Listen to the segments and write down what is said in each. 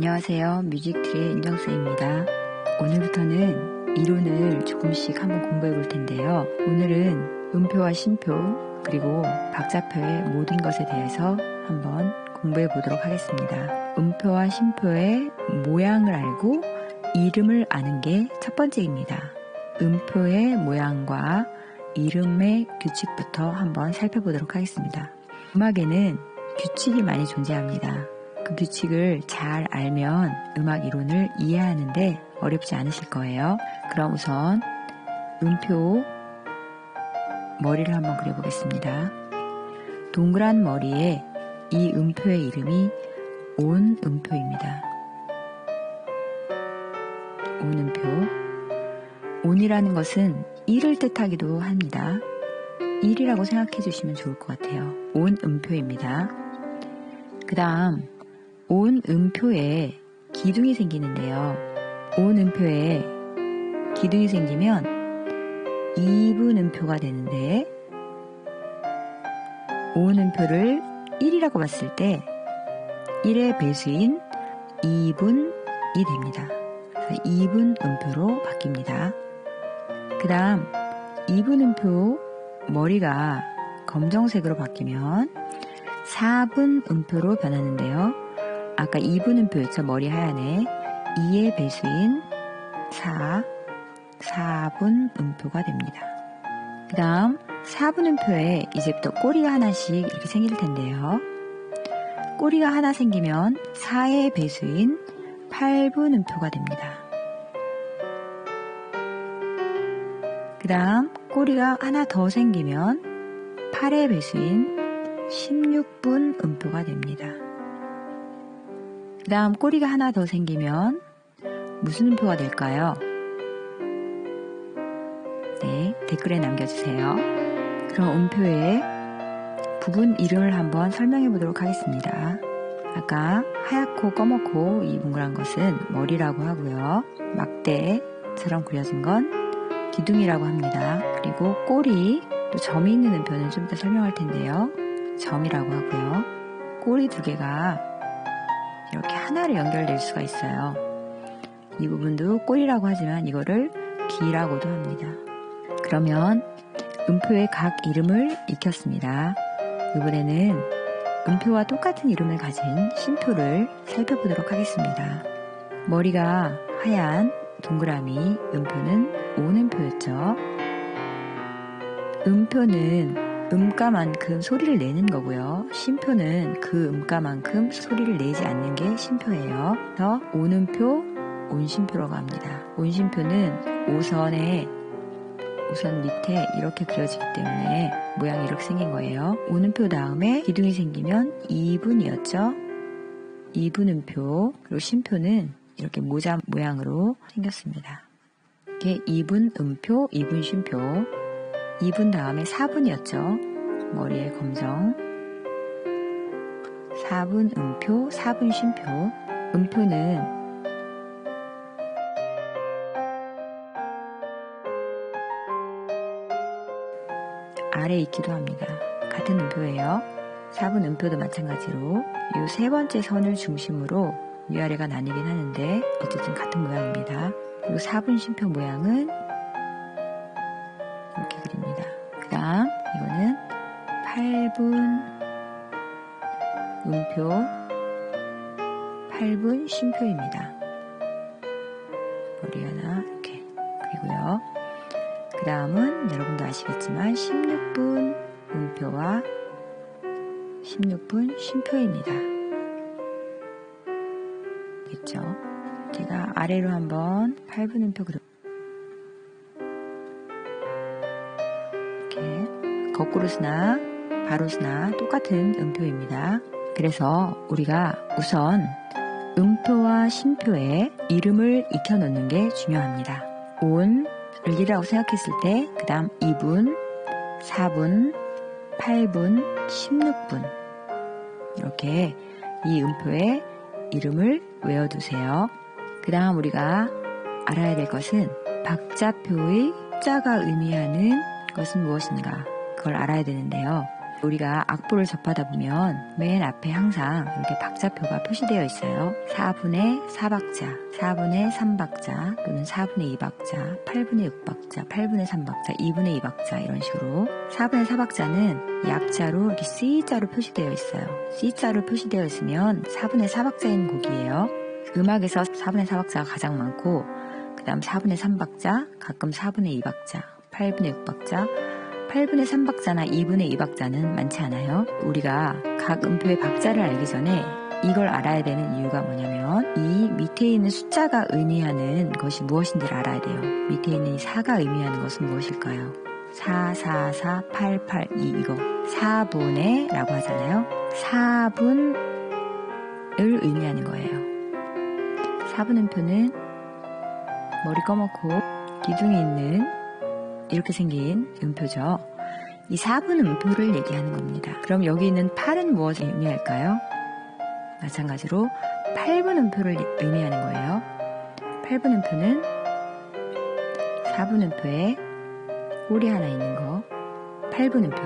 안녕하세요. 뮤직트리의 윤정수입니다. 오늘부터는 이론을 조금씩 한번 공부해 볼 텐데요. 오늘은 음표와 쉼표 그리고 박자표의 모든 것에 대해서 한번 공부해 보도록 하겠습니다. 음표와 쉼표의 모양을 알고 이름을 아는 게 첫 번째입니다. 음표의 모양과 이름의 규칙부터 한번 살펴보도록 하겠습니다. 음악에는 규칙이 많이 존재합니다. 그 규칙을 잘 알면 음악 이론을 이해하는데 어렵지 않으실 거예요. 그럼 우선 음표 머리를 한번 그려보겠습니다. 동그란 머리에 이 음표의 이름이 온음표입니다. 온음표. 온이라는 것은 1을 뜻하기도 합니다. 1이라고 생각해 주시면 좋을 것 같아요. 온음표입니다. 그 다음 온음표에 기둥이 생기는데요. 온음표에 기둥이 생기면 2분음표가 되는데 온음표를 1이라고 봤을 때 1의 배수인 2분이 됩니다. 그래서 2분음표로 바뀝니다. 그 다음 2분음표 머리가 검정색으로 바뀌면 4분음표로 변하는데요. 아까 2분음표였죠. 머리 하얀에 2의 배수인 4분음표가 됩니다. 그 다음 4분음표에 이제부터 꼬리가 하나씩 이렇게 생길 텐데요. 꼬리가 하나 생기면 4의 배수인 8분음표가 됩니다. 그 다음 꼬리가 하나 더 생기면 8의 배수인 16분음표가 됩니다. 그 다음 꼬리가 하나 더 생기면 무슨 음표가 될까요? 네, 댓글에 남겨주세요. 그럼 음표의 부분 이름을 한번 설명해 보도록 하겠습니다. 아까 하얗고 검었고 이 뭉그란 것은 머리라고 하고요. 막대처럼 그려진 건 기둥이라고 합니다. 그리고 꼬리, 또 점이 있는 음표는 좀 이따 설명할 텐데요. 점이라고 하고요. 꼬리 두 개가 이렇게 하나로 연결될 수가 있어요. 이 부분도 꼬리라고 하지만 이거를 귀라고도 합니다. 그러면 음표의 각 이름을 익혔습니다. 이번에는 음표와 똑같은 이름을 가진 쉼표를 살펴보도록 하겠습니다. 머리가 하얀 동그라미 음표는 온음표였죠. 음표는 음가만큼 소리를 내는 거고요. 쉼표는 그 음가만큼 소리를 내지 않는 게 쉼표예요. 그래서 온음표, 온쉼표라고 합니다. 온쉼표는 우선 밑에 이렇게 그려지기 때문에 모양이 이렇게 생긴 거예요. 온음표 다음에 기둥이 생기면 2분이었죠. 2분음표, 그리고 쉼표는 이렇게 모자 모양으로 생겼습니다. 이렇게 2분음표, 2분쉼표, 2분 다음에 4분이었죠. 머리에 검정. 4분음표, 4분쉼표. 음표는 아래에 있기도 합니다. 같은 음표예요. 4분음표도 마찬가지로 이 세 번째 선을 중심으로 위아래가 나뉘긴 하는데 어쨌든 같은 모양입니다. 그리고 4분쉼표 모양은 이렇게 그립니다. 그 다음 이거는 8분음표, 8분쉼표입니다. 머리 하나 이렇게 그리고요. 그 다음은 여러분도 아시겠지만 16분음표와 16분쉼표입니다. 그렇죠? 제가 아래로 한번 8분음표 이렇게 거꾸로 쓰나 바로 쓰나 똑같은 음표입니다. 그래서 우리가 우선 음표와 쉼표의 이름을 익혀놓는 게 중요합니다. 온을 1이라고 생각했을 때 그 다음 2분, 4분, 8분, 16분 이렇게 이 음표의 이름을 외워두세요. 그 다음 우리가 알아야 될 것은 박자표의 숫자가 의미하는 것은 무엇인가 그걸 알아야 되는데요. 우리가 악보를 접하다 보면 맨 앞에 항상 이렇게 박자표가 표시되어 있어요. 4분의 4박자, 4분의 3박자, 또는 4분의 2박자, 8분의 6박자, 8분의 3박자, 2분의 2박자 이런 식으로 4분의 4박자는 약자로 이렇게 C자로 표시되어 있어요. C자로 표시되어 있으면 4분의 4박자인 곡이에요. 음악에서 4분의 4박자가 가장 많고 그 다음 4분의 3박자, 가끔 4분의 2박자, 8분의 6박자, 8분의 3박자나 2분의 2박자는 많지 않아요. 우리가 각 음표의 박자를 알기 전에 이걸 알아야 되는 이유가 뭐냐면 이 밑에 있는 숫자가 의미하는 것이 무엇인지를 알아야 돼요. 밑에 있는 이 4가 의미하는 것은 무엇일까요? 4, 4, 4, 8, 8, 2 이거 4분의 라고 하잖아요. 4분을 의미하는 거예요. 4분 음표는 머리 검었고 기둥이 있는 이렇게 생긴 음표죠. 이 4분 음표를 얘기하는 겁니다. 그럼 여기 있는 8은 무엇을 의미할까요? 마찬가지로 8분 음표를 의미하는 거예요. 8분 음표는 4분 음표에 꼬리 하나 있는 거 8분 음표.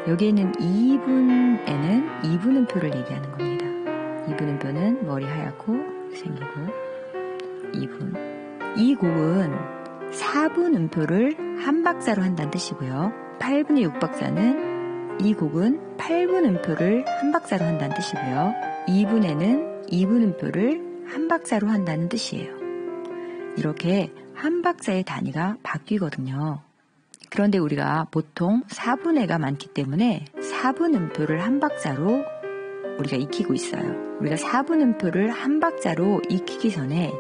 여기에 있는 2분에는 2분 음표를 얘기하는 겁니다. 2분 음표는 머리 하얗고 생기고 2분. 이 곡은 4분 음표를 한 박자로 한다는 뜻이고요. 8분의 6박자는 이 곡은 8분 음표를 한 박자로 한다는 뜻이고요. 2분에는 2분 음표를 한 박자로 한다는 뜻이에요. 이렇게 한 박자의 단위가 바뀌거든요. 그런데 우리가 보통 4분의가 많기 때문에 4분 음표를 한 박자로 우리가 익히고 있어요. 우리가 4분 음표를 한 박자로 익히기 전에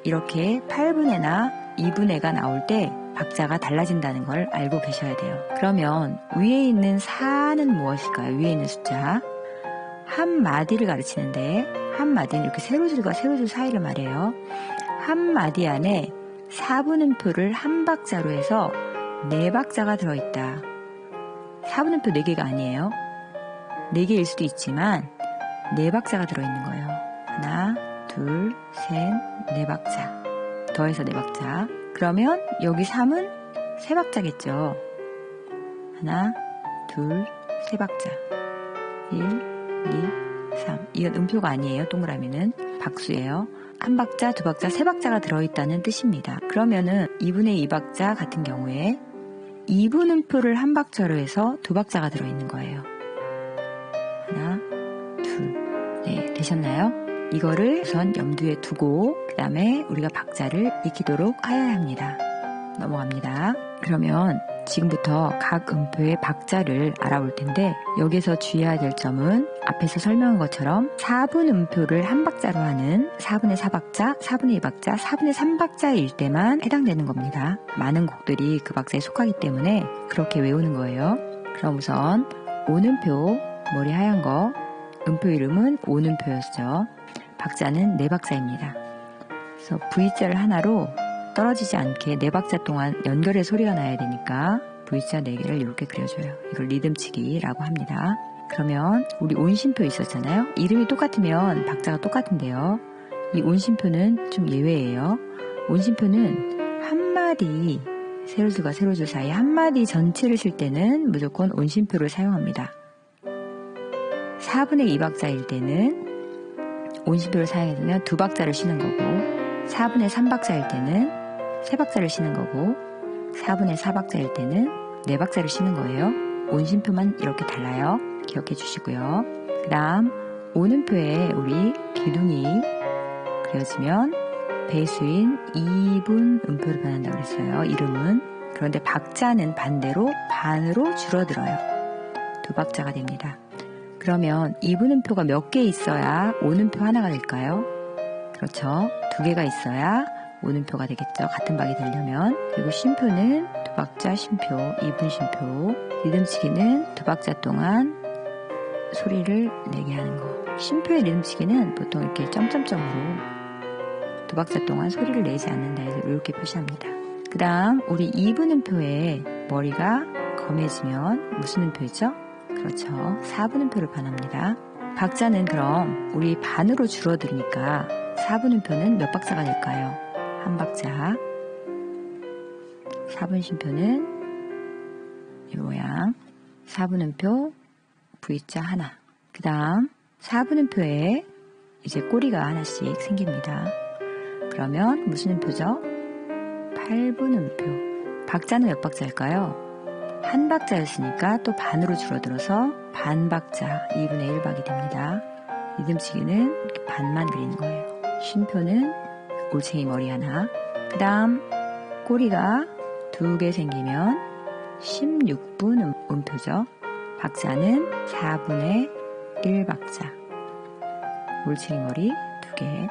이렇게 8분의나 2분의가 나올 때 박자가 달라진다는 걸 알고 계셔야 돼요. 그러면 위에 있는 4는 무엇일까요? 위에 있는 숫자 한 마디를 가르치는데 한 마디는 이렇게 세로줄과 세로줄 사이를 말해요. 한 마디 안에 4분 음표를 한 박자로 해서 4박자가 들어있다. 4분 음표 4개가 아니에요. 4개일 수도 있지만 4박자가 들어있는 거예요. 하나, 둘, 셋, 4박자. 더해서 4박자. 그러면 여기 3은 3박자겠죠. 하나, 둘, 3박자. 1, 2, 3. 이건 음표가 아니에요. 동그라미는 박수예요. 한 박자, 두 박자, 3박자가 들어있다는 뜻입니다. 그러면은 2분의 2박자 같은 경우에 2분 음표를 한 박자로 해서 2박자가 들어있는 거예요. 하나, 둘. 네, 되셨나요? 이거를 우선 염두에 두고 그 다음에 우리가 박자를 익히도록 하여야 합니다. 넘어갑니다. 그러면 지금부터 각 음표의 박자를 알아볼 텐데 여기서 주의해야 될 점은 앞에서 설명한 것처럼 4분 음표를 한 박자로 하는 4분의 4박자, 4분의 2박자, 4분의 3박자일 때만 해당되는 겁니다. 많은 곡들이 그 박자에 속하기 때문에 그렇게 외우는 거예요. 그럼 우선 온음표, 머리 하얀 거, 음표 이름은 온음표였죠. 박자는 4박자입니다. 그래서 V자를 하나로 떨어지지 않게 4박자 동안 연결의 소리가 나야 되니까 V자 4개를 이렇게 그려줘요. 이걸 리듬치기라고 합니다. 그러면 우리 온심표 있었잖아요. 이름이 똑같으면 박자가 똑같은데요. 이 온심표는 좀 예외예요. 온심표는 한 마디 세로줄과 세로줄 사이 한 마디 전체를 칠 때는 무조건 온심표를 사용합니다. 4분의 2박자일 때는 온심표를 사용해두면 2박자를 쉬는 거고 4분의 3박자일 때는 3박자를 쉬는 거고 4분의 4박자일 때는 4박자를 쉬는 거예요. 온심표만 이렇게 달라요. 기억해 주시고요. 그 다음 온음표에 우리 기둥이 그려지면 배수인 2분 음표로 변한다고 그랬어요. 이름은. 그런데 박자는 반대로 반으로 줄어들어요. 2박자가 됩니다. 그러면 2분 음표가 몇 개 있어야 온음표 하나가 될까요? 그렇죠. 2개가 있어야 온음표가 되겠죠. 같은 박이 되려면. 그리고 쉼표는 2박자 쉼표, 2분 쉼표. 리듬치기는 2박자 동안 소리를 내게 하는 거. 쉼표의 리듬치기는 보통 이렇게 점점점으로 2박자 동안 소리를 내지 않는다 해서 이렇게 표시합니다. 그 다음 우리 2분 음표에 머리가 검해지면 무슨 음표죠? 그렇죠. 4분 음표를 반합니다. 박자는 그럼 우리 반으로 줄어드니까 4분 음표는 몇 박자가 될까요? 한 박자. 4분 쉼표는 이 모양. 4분 음표 V자 하나. 그 다음 4분음표에 이제 꼬리가 하나씩 생깁니다. 그러면 무슨 음표죠? 8분음표. 박자는 몇 박자일까요? 한 박자였으니까 또 반으로 줄어들어서 반박자 2분의 1박이 됩니다. 리듬치기는 이렇게 반만 그리는 거예요. 쉼표는 올챙이 머리 하나. 그 다음 꼬리가 2개 생기면 16분 음표죠. 박자는 4분의 1박자. 올챙이 머리 2개.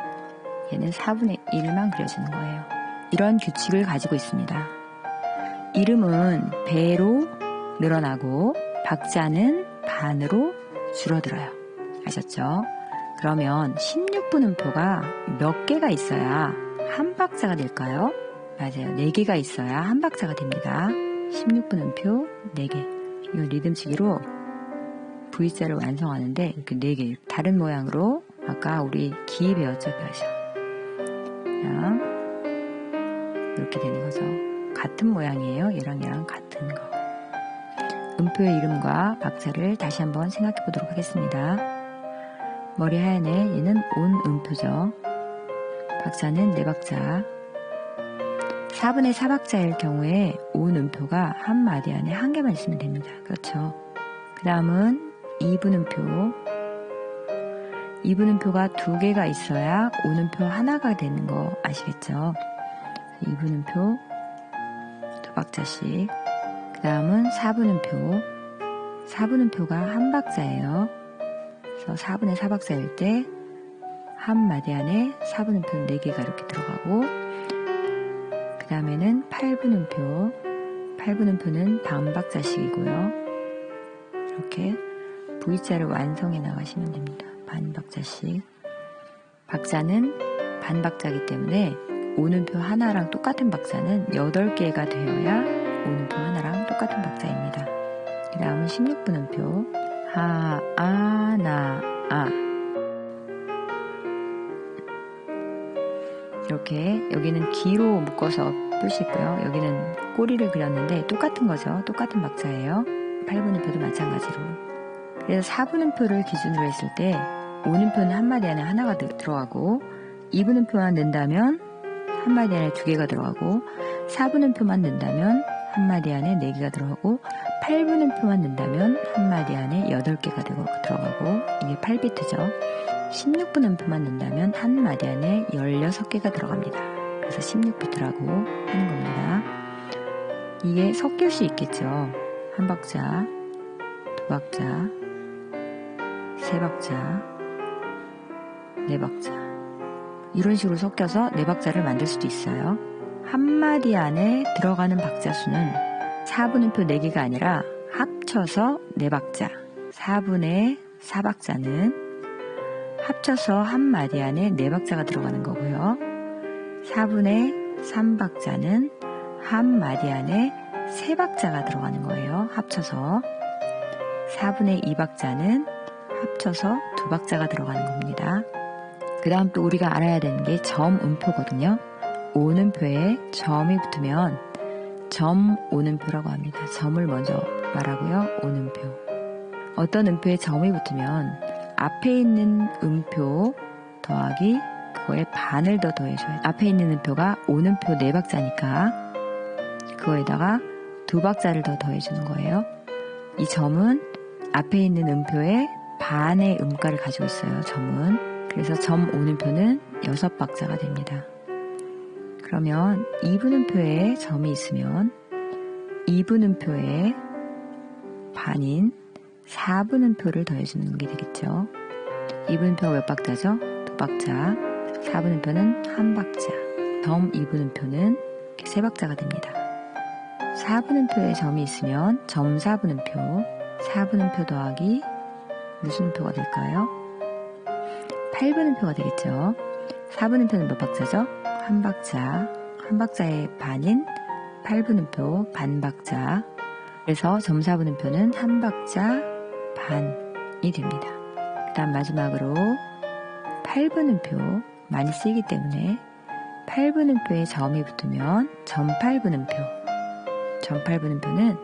얘는 4분의 1만 그려주는 거예요. 이런 규칙을 가지고 있습니다. 이름은 배로 늘어나고 박자는 반으로 줄어들어요. 아셨죠? 그러면 16분 음표가 몇 개가 있어야 한 박자가 될까요? 맞아요. 4개가 있어야 한 박자가 됩니다. 16분 음표 4개. 이건 리듬치기로 V자를 완성하는데 이렇게 4개. 다른 모양으로 아까 우리 기 배웠죠? 그냥 이렇게 되는 거죠. 같은 모양이에요. 얘랑 같은 거. 음표의 이름과 박자를 다시 한번 생각해 보도록 하겠습니다. 머리 하얀 애, 얘는 온 음표죠. 박자는 4박자. 4분의 4박자일 경우에 온 음표가 한 마디 안에 한 개만 있으면 됩니다. 그렇죠. 그 다음은 2분 음표. 2분 음표가 2개가 있어야 온 음표 하나가 되는 거 아시겠죠? 2분 음표 2박자씩. 그 다음은 4분 음표. 4분 음표가 한 박자예요. 그래서 4분의 4박자일 때 한 마디 안에 4분 음표는 4개가 이렇게 들어가고, 그 다음에는 8분 음표. 8분 음표는 반박자씩이고요. 이렇게 V자를 완성해 나가시면 됩니다. 반박자씩. 박자는 반박자이기 때문에 오음표 하나랑 똑같은 박자는 8개가 되어야 오음표 하나랑 똑같은 박자입니다. 그 다음은 16분 음표. 하, 아, 나, 아. 이렇게 여기는 기로 묶어서 풀 수 있고요. 여기는 꼬리를 그렸는데 똑같은 거죠. 똑같은 박자예요. 8분 음표도 마찬가지로. 그래서 4분 음표를 기준으로 했을 때 오음표는 한 마디 안에 하나가 들어가고, 2분 음표만 넣는다면 한 마디 안에 2개가 들어가고, 4분 음표만 넣는다면 한 마디 안에 4개가 들어가고, 8분 음표만 넣는다면 한 마디 안에 8개가 들어가고, 이게 8비트죠. 16분 음표만 넣는다면 한 마디 안에 16개가 들어갑니다. 그래서 16비트라고 하는 겁니다. 이게 섞일 수 있겠죠. 한 박자, 2박자, 3박자, 4박자. 이런 식으로 섞여서 4박자를 만들 수도 있어요. 한 마디 안에 들어가는 박자 수는 4분 음표 4개가 아니라 합쳐서 4박자. 4분의 4박자는 합쳐서 한 마디 안에 4박자가 들어가는 거고요. 4분의 3박자는 한 마디 안에 3박자가 들어가는 거예요. 합쳐서. 4분의 2박자는 합쳐서 2박자가 들어가는 겁니다. 그 다음 또 우리가 알아야 되는 게 점음표거든요. 오음표에 점이 붙으면 점오음표라고 합니다. 점을 먼저 말하고요. 오음표. 어떤 음표에 점이 붙으면 앞에 있는 음표 더하기 그거에 반을 더 더해줘요. 앞에 있는 음표가 오음표 4박자니까 그거에다가 2박자를 더 더해주는 거예요. 이 점은 앞에 있는 음표의 반의 음가를 가지고 있어요. 점은. 그래서 점 오음표는 6박자가 됩니다. 그러면 2분 음표에 점이 있으면 2분 음표에 반인 4분 음표를 더해주는 게 되겠죠. 2분 음표가 몇 박자죠? 2박자. 4분 음표는 한 박자. 점 2분 음표는 3박자가 됩니다. 4분 음표에 점이 있으면 점 4분 음표. 4분 음표 더하기 무슨 음표가 될까요? 8분 음표가 되겠죠. 4분 음표는 몇 박자죠? 한 박자. 한 박자의 반인 8분 음표 반박자. 그래서 점 4분 음표는 한 박자 반이 됩니다. 그 다음 마지막으로 8분 음표 많이 쓰이기 때문에 8분 음표에 점이 붙으면 점 8분 음표. 점 8분 음표는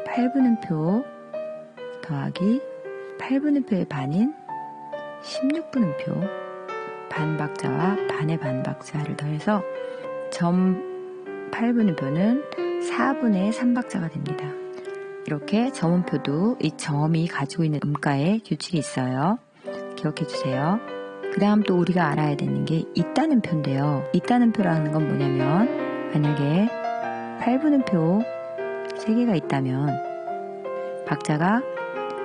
8분 음표 더하기 8분음표의 반인 16분음표, 반박자와 반의 반박자를 더해서 점 8분음표는 4분의 3박자가 됩니다. 이렇게 점음표도 이 점이 가지고 있는 음가에 규칙이 있어요. 기억해 주세요. 그 다음 또 우리가 알아야 되는 게 이따는표인데요. 이따는표라는 건 뭐냐면, 만약에 8분음표 3개가 있다면 박자가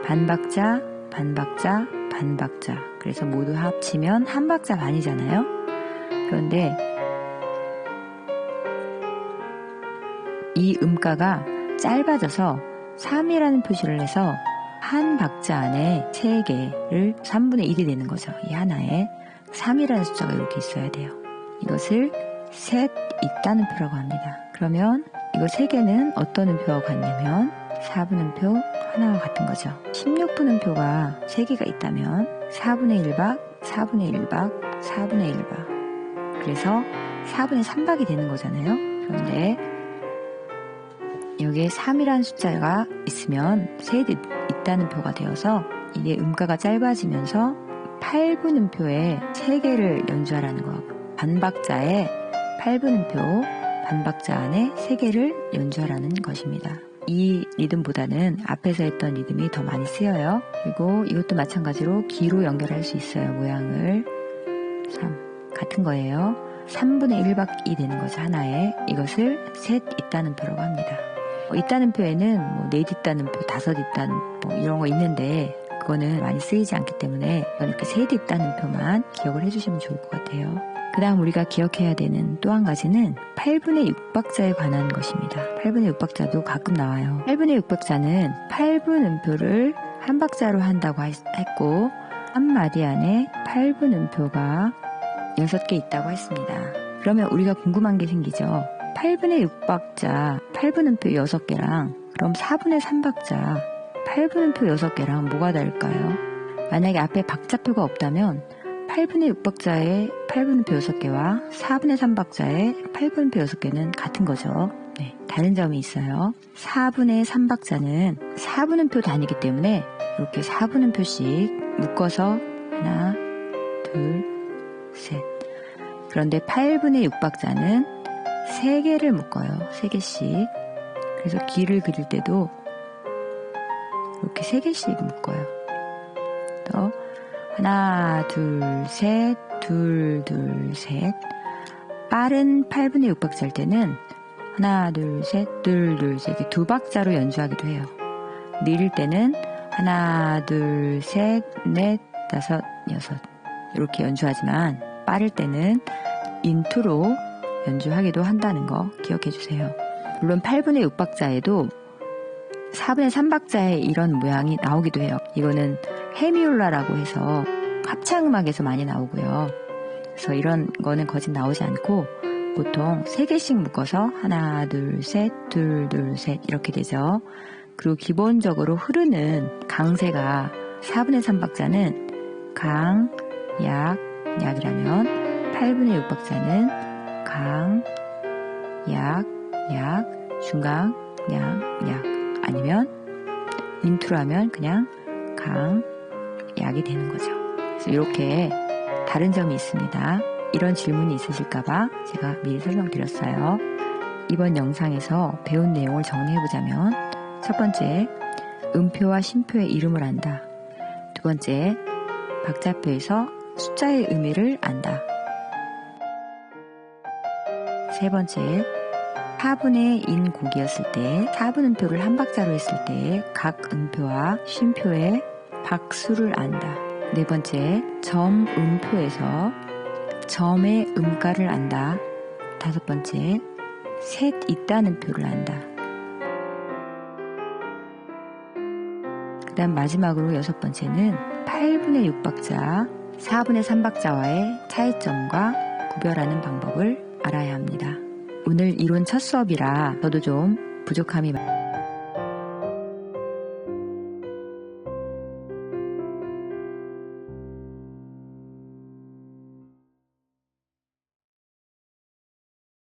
반박자, 반박자, 반박자, 그래서 모두 합치면 한 박자 반이잖아요. 그런데 이 음가가 짧아져서 3이라는 표시를 해서 한 박자 안에 3개를 3분의 1이 되는 거죠. 이 하나에 3이라는 숫자가 이렇게 있어야 돼요. 이것을 셋 있다는 표라고 합니다. 그러면 이거 3개는 어떤 음표와 같냐면 4분음표 하나와 같은 거죠. 16분음표가 3개가 있다면 4분의 1박, 4분의 1박, 4분의 1박, 그래서 4분의 3박이 되는 거잖아요. 그런데 여기에 3이라는 숫자가 있으면 셋 있다는 표가 되어서 이게 음가가 짧아지면서 8분음표에 3개를 연주하라는 거. 반박자에 8분음표, 반박자 안에 3개를 연주하라는 것입니다. 이 리듬보다는 앞에서 했던 리듬이 더 많이 쓰여요. 그리고 이것도 마찬가지로 기로 연결할 수 있어요. 모양을 3 같은 거예요. 3분의 1박이 되는 거죠. 하나에. 이것을 셋 있다는 표라고 합니다. 있다는 표에는 넷 있다는 표, 다섯 있다는 표 이런 거 있는데 그거는 많이 쓰이지 않기 때문에 이렇게 셋 있다는 표만 기억을 해주시면 좋을 것 같아요. 그 다음 우리가 기억해야 되는 또 한 가지는 8분의 6박자에 관한 것입니다. 8분의 6박자도 가끔 나와요. 8분의 6박자는 8분음표를 한 박자로 한다고 했고 한 마디 안에 8분음표가 6개 있다고 했습니다. 그러면 우리가 궁금한 게 생기죠. 8분의 6박자 8분음표 6개랑 그럼 4분의 3박자 8분음표 6개랑 뭐가 다를까요? 만약에 앞에 박자표가 없다면 8분의 6박자의 8분음표 6개와 4분의 3박자의 8분음표 6개는 같은 거죠. 네, 다른 점이 있어요. 4분의 3박자는 4분음표 단위이기 때문에 이렇게 4분음표씩 묶어서 하나, 둘, 셋. 그런데 8분의 6박자는 3개를 묶어요. 3개씩. 그래서 길을 그릴 때도 이렇게 3개씩 묶어요. 또 하나, 둘, 셋, 둘, 둘, 셋. 빠른 8분의 6박자일 때는 하나, 둘, 셋, 둘, 둘, 셋 이렇게 2박자로 연주하기도 해요. 느릴 때는 하나, 둘, 셋, 넷, 다섯, 여섯 이렇게 연주하지만 빠를 때는 인투로 연주하기도 한다는 거 기억해 주세요. 물론 8분의 6박자에도 4분의 3박자에 이런 모양이 나오기도 해요. 이거는 헤미올라라고 해서 합창음악에서 많이 나오고요. 그래서 이런 거는 거진 나오지 않고 보통 3개씩 묶어서 하나, 둘, 셋, 둘, 둘, 셋 이렇게 되죠. 그리고 기본적으로 흐르는 강세가 4분의 3박자는 강, 약, 약이라면 8분의 6박자는 강, 약, 약, 중강, 양, 약 아니면 인투라면 그냥 강, 약이 되는 거죠. 그래서 이렇게 다른 점이 있습니다. 이런 질문이 있으실까봐 제가 미리 설명드렸어요. 이번 영상에서 배운 내용을 정리해보자면 첫 번째, 음표와 쉼표의 이름을 안다. 두 번째, 박자표에서 숫자의 의미를 안다. 세 번째, 4분의 인 곡이었을 때 4분음표를 한 박자로 했을 때 각 음표와 쉼표의 박수를 안다. 네 번째, 점 음표에서 점의 음가를 안다. 다섯 번째, 셋 있다는 표를 안다. 그 다음 마지막으로 여섯 번째는 8분의 6박자, 4분의 3박자와의 차이점과 구별하는 방법을 알아야 합니다. 오늘 이론 첫 수업이라 저도 좀 부족함이 많습니다.